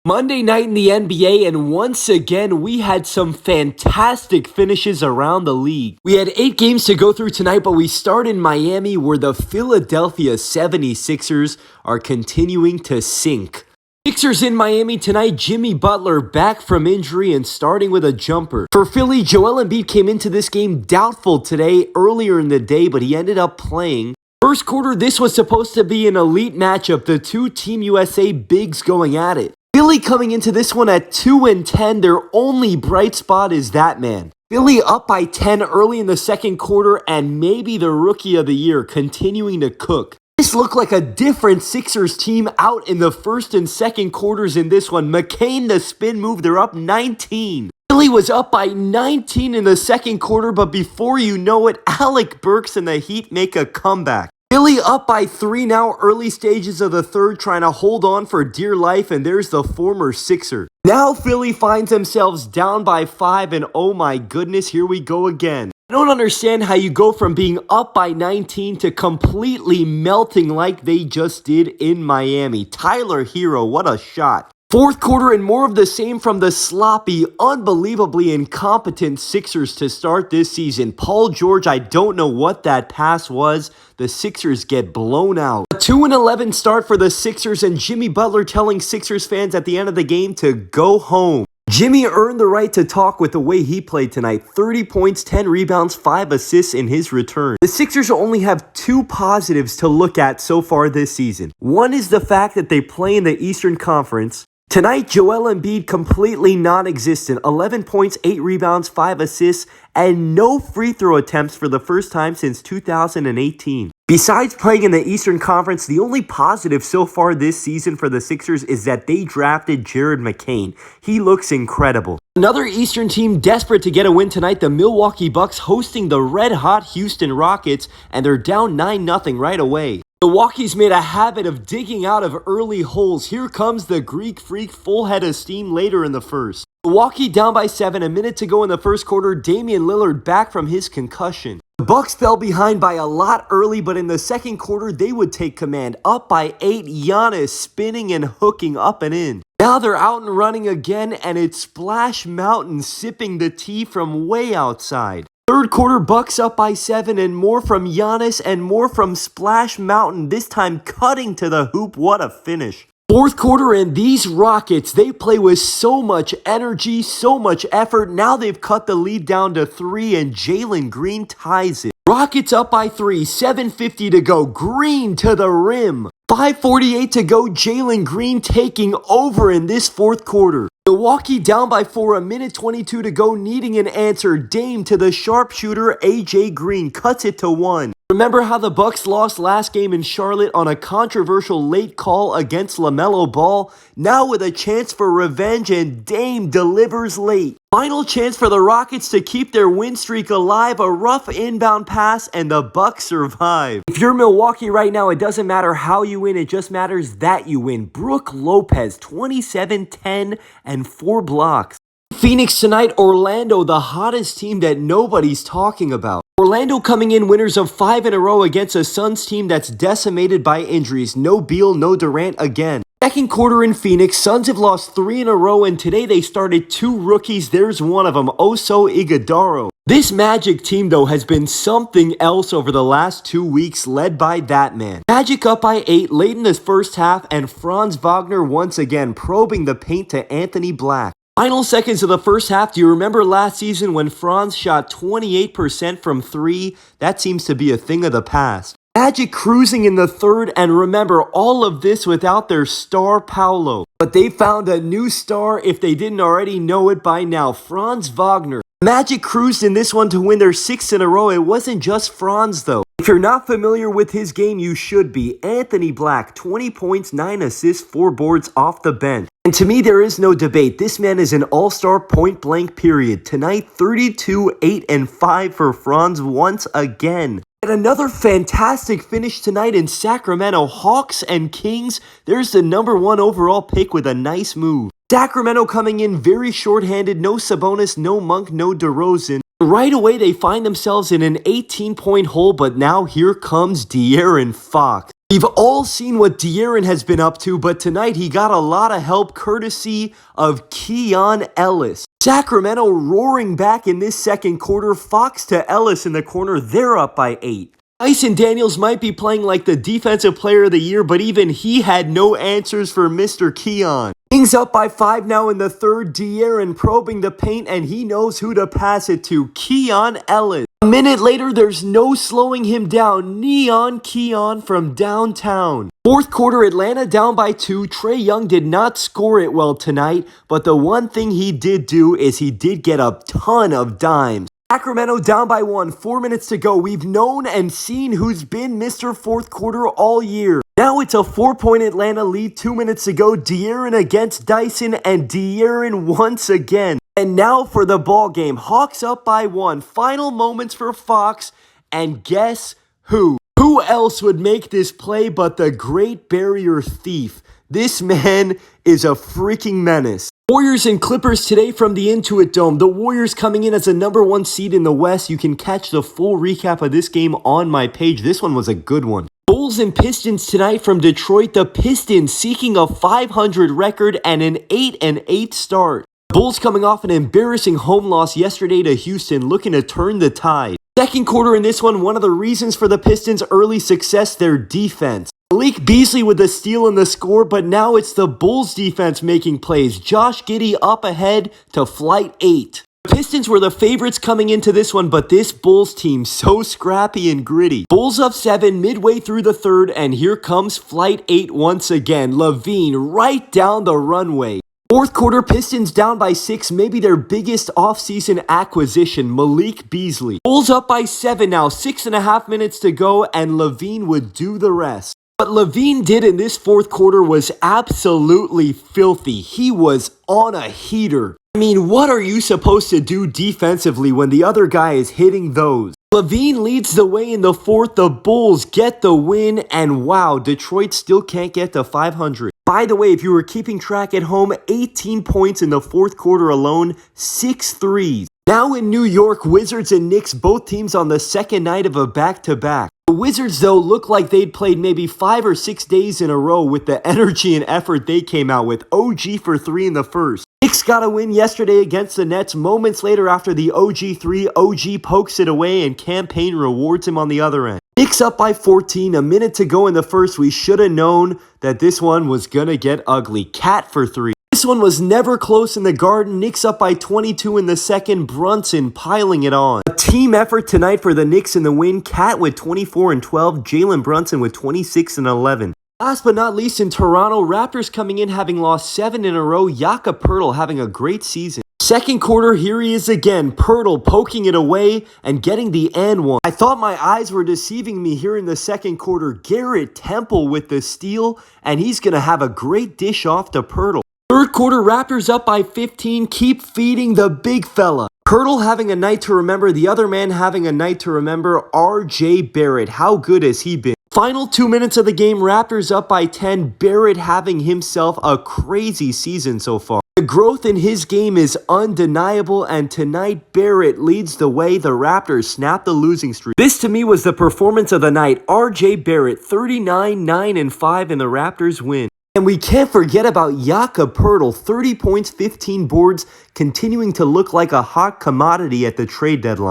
Monday night in the NBA, and once again, we had some fantastic finishes around the league. We had 8 games to go through tonight, but we start in Miami, where the Philadelphia 76ers are continuing to sink. Sixers in Miami tonight, Jimmy Butler back from injury and starting with a jumper. For Philly, Joel Embiid came into this game doubtful today earlier in the day, but he ended up playing. First quarter, this was supposed to be an elite matchup, the two Team USA bigs going at it. Philly coming into this one at 2-10, their only bright spot is that man. Philly up by 10 early in the second quarter, and maybe the rookie of the year continuing to cook. This looked like a different Sixers team out in the first and second quarters in this one. McCain, the spin move, they're up 19. Philly was up by 19 in the second quarter, but before you know it, Alec Burks and the Heat make a comeback. Philly up by 3 now, early stages of the third, trying to hold on for dear life, and there's the former Sixer. Now Philly finds themselves down by 5, and oh my goodness, here we go again. I don't understand how you go from being up by 19 to completely melting like they just did in Miami. Tyler Hero, what a shot. Fourth quarter and more of the same from the sloppy, unbelievably incompetent Sixers to start this season. Paul George, I don't know what that pass was. The Sixers get blown out. A 2-11 start for the Sixers, and Jimmy Butler telling Sixers fans at the end of the game to go home. Jimmy earned the right to talk with the way he played tonight. 30 points, 10 rebounds, 5 assists in his return. The Sixers only have 2 positives to look at so far this season. One is the fact that they play in the Eastern Conference. Tonight, Joel Embiid completely non-existent. 11 points, 8 rebounds, 5 assists, and no free throw attempts for the first time since 2018. Besides playing in the Eastern Conference, the only positive so far this season for the Sixers is that they drafted Jared McCain. He looks incredible. Another Eastern team desperate to get a win tonight, the Milwaukee Bucks hosting the red-hot Houston Rockets, and they're down 9-0 right away. Milwaukee's made a habit of digging out of early holes. Here comes the Greek Freak, full head of steam later in the first. Milwaukee down by 7, a minute to go in the first quarter. Damian Lillard back from his concussion. The Bucks fell behind by a lot early, but in the second quarter, they would take command. Up by 8, Giannis spinning and hooking up and in. Now they're out and running again, and it's Splash Mountain sipping the tea from way outside. Third quarter, Bucks up by 7, and more from Giannis and more from Splash Mountain, this time cutting to the hoop. What a finish. Fourth quarter, and these Rockets, they play with so much energy, so much effort. Now they've cut the lead down to 3, and Jalen Green ties it. Rockets up by 3, 7:50 to go. Green to the rim. 5:48 to go. Jalen Green taking over in this fourth quarter. Milwaukee down by 4, a minute 22 to go, needing an answer. Dame to the sharpshooter, AJ Green cuts it to 1. Remember how the Bucks lost last game in Charlotte on a controversial late call against LaMelo Ball? Now with a chance for revenge, and Dame delivers late. Final chance for the Rockets to keep their win streak alive. A rough inbound pass, and the Bucks survive. If you're Milwaukee right now, it doesn't matter how you win, it just matters that you win. Brook Lopez, 27, 10, and 4 blocks. Phoenix tonight, Orlando, the hottest team that nobody's talking about. Orlando coming in winners of 5 in a row against a Suns team that's decimated by injuries. No Beal, no Durant again. Second quarter in Phoenix, Suns have lost 3 in a row, and today they started 2 rookies. There's one of them, Oso Ighodaro. This Magic team, though, has been something else over the last 2 weeks, led by that man. Magic up by 8 late in this first half, and Franz Wagner once again probing the paint to Anthony Black. Final seconds of the first half, do you remember last season when Franz shot 28% from 3? That seems to be a thing of the past. Magic cruising in the third, and remember, all of this without their star Paolo. But they found a new star if they didn't already know it by now, Franz Wagner. Magic cruised in this one to win their 6th in a row. It wasn't just Franz, though. If you're not familiar with his game, you should be. Anthony Black, 20 points, 9 assists, 4 boards off the bench. And to me, there is no debate. This man is an all-star point blank, period. Tonight, 32, 8, and 5 for Franz once again. And another fantastic finish tonight in Sacramento. Hawks and Kings. There's the #1 overall pick with a nice move. Sacramento coming in very shorthanded. No Sabonis, no Monk, no DeRozan. Right away, they find themselves in an 18-point hole, but now here comes De'Aaron Fox. We've all seen what De'Aaron has been up to, but tonight he got a lot of help courtesy of Keon Ellis. Sacramento roaring back in this second quarter. Fox to Ellis in the corner. They're up by 8. Dyson Daniels might be playing like the defensive player of the year, but even he had no answers for Mr. Keon. Kings up by 5 now in the third. De'Aaron probing the paint, and he knows who to pass it to. Keon Ellis. A minute later, there's no slowing him down. Neon Keon from downtown. Fourth quarter, Atlanta down by 2. Trae Young did not score it well tonight, but the one thing he did do is he did get a ton of dimes. Sacramento down by 1. 4 minutes to go. We've known and seen who's been Mr. Fourth Quarter all year. Now it's a 4-point Atlanta lead. 2 minutes to go. De'Aaron against Dyson, and De'Aaron once again. And now for the ball game. Hawks up by 1. Final moments for Fox. And guess who? Who else would make this play but the Great Barrier Thief? This man is a freaking menace. Warriors and Clippers today from the Intuit Dome. The Warriors coming in as the #1 seed in the West. You can catch the full recap of this game on my page. This one was a good one. Bulls and Pistons tonight from Detroit. The Pistons seeking a 500 record and an 8-8 start. Bulls coming off an embarrassing home loss yesterday to Houston, looking to turn the tide. Second quarter in this one of the reasons for the Pistons' early success, their defense. Malik Beasley with the steal and the score, but now it's the Bulls defense making plays. Josh Giddey up ahead to flight 8. The Pistons were the favorites coming into this one, but this Bulls team so scrappy and gritty. Bulls up 7 midway through the third, and here comes flight 8 once again. LaVine right down the runway. Fourth quarter, Pistons down by 6, maybe their biggest offseason acquisition, Malik Beasley. Bulls up by 7 now, 6.5 minutes to go, and LaVine would do the rest. What LaVine did in this fourth quarter was absolutely filthy. He was on a heater. I mean, what are you supposed to do defensively when the other guy is hitting those? LaVine leads the way in the fourth. The Bulls get the win, and wow, Detroit still can't get to 500. By the way, if you were keeping track at home, 18 points in the fourth quarter alone, 6 threes. Now in New York, Wizards and Knicks, both teams on the second night of a back-to-back. The Wizards, though, look like they'd played maybe 5 or 6 days in a row with the energy and effort they came out with. OG for 3 in the first. Knicks got a win yesterday against the Nets. Moments later after the OG 3, OG pokes it away and Campaign rewards him on the other end. Knicks up by 14, a minute to go in the first. We should have known that this one was gonna get ugly. Cat for 3. This one was never close in the Garden. Knicks up by 22 in the second. Brunson piling it on. A team effort tonight for the Knicks in the win. Cat with 24 and 12. Jalen Brunson with 26 and 11. Last but not least in Toronto, Raptors coming in having lost 7 in a row. Jakob Poeltl having a great season. Second quarter, here he is again. Poeltl poking it away and getting the and one. I thought my eyes were deceiving me here in the second quarter. Garrett Temple with the steal, and he's going to have a great dish off to Poeltl. Third quarter, Raptors up by 15. Keep feeding the big fella. Poeltl having a night to remember. The other man having a night to remember, R.J. Barrett. How good has he been? Final 2 minutes of the game, Raptors up by 10. Barrett having himself a crazy season so far. The growth in his game is undeniable, and tonight Barrett leads the way. The Raptors snap the losing streak. This to me was the performance of the night. R.J. Barrett, 39, 9, and 5, and the Raptors win. And we can't forget about Jakob Poeltl, 30 points, 15 boards, continuing to look like a hot commodity at the trade deadline.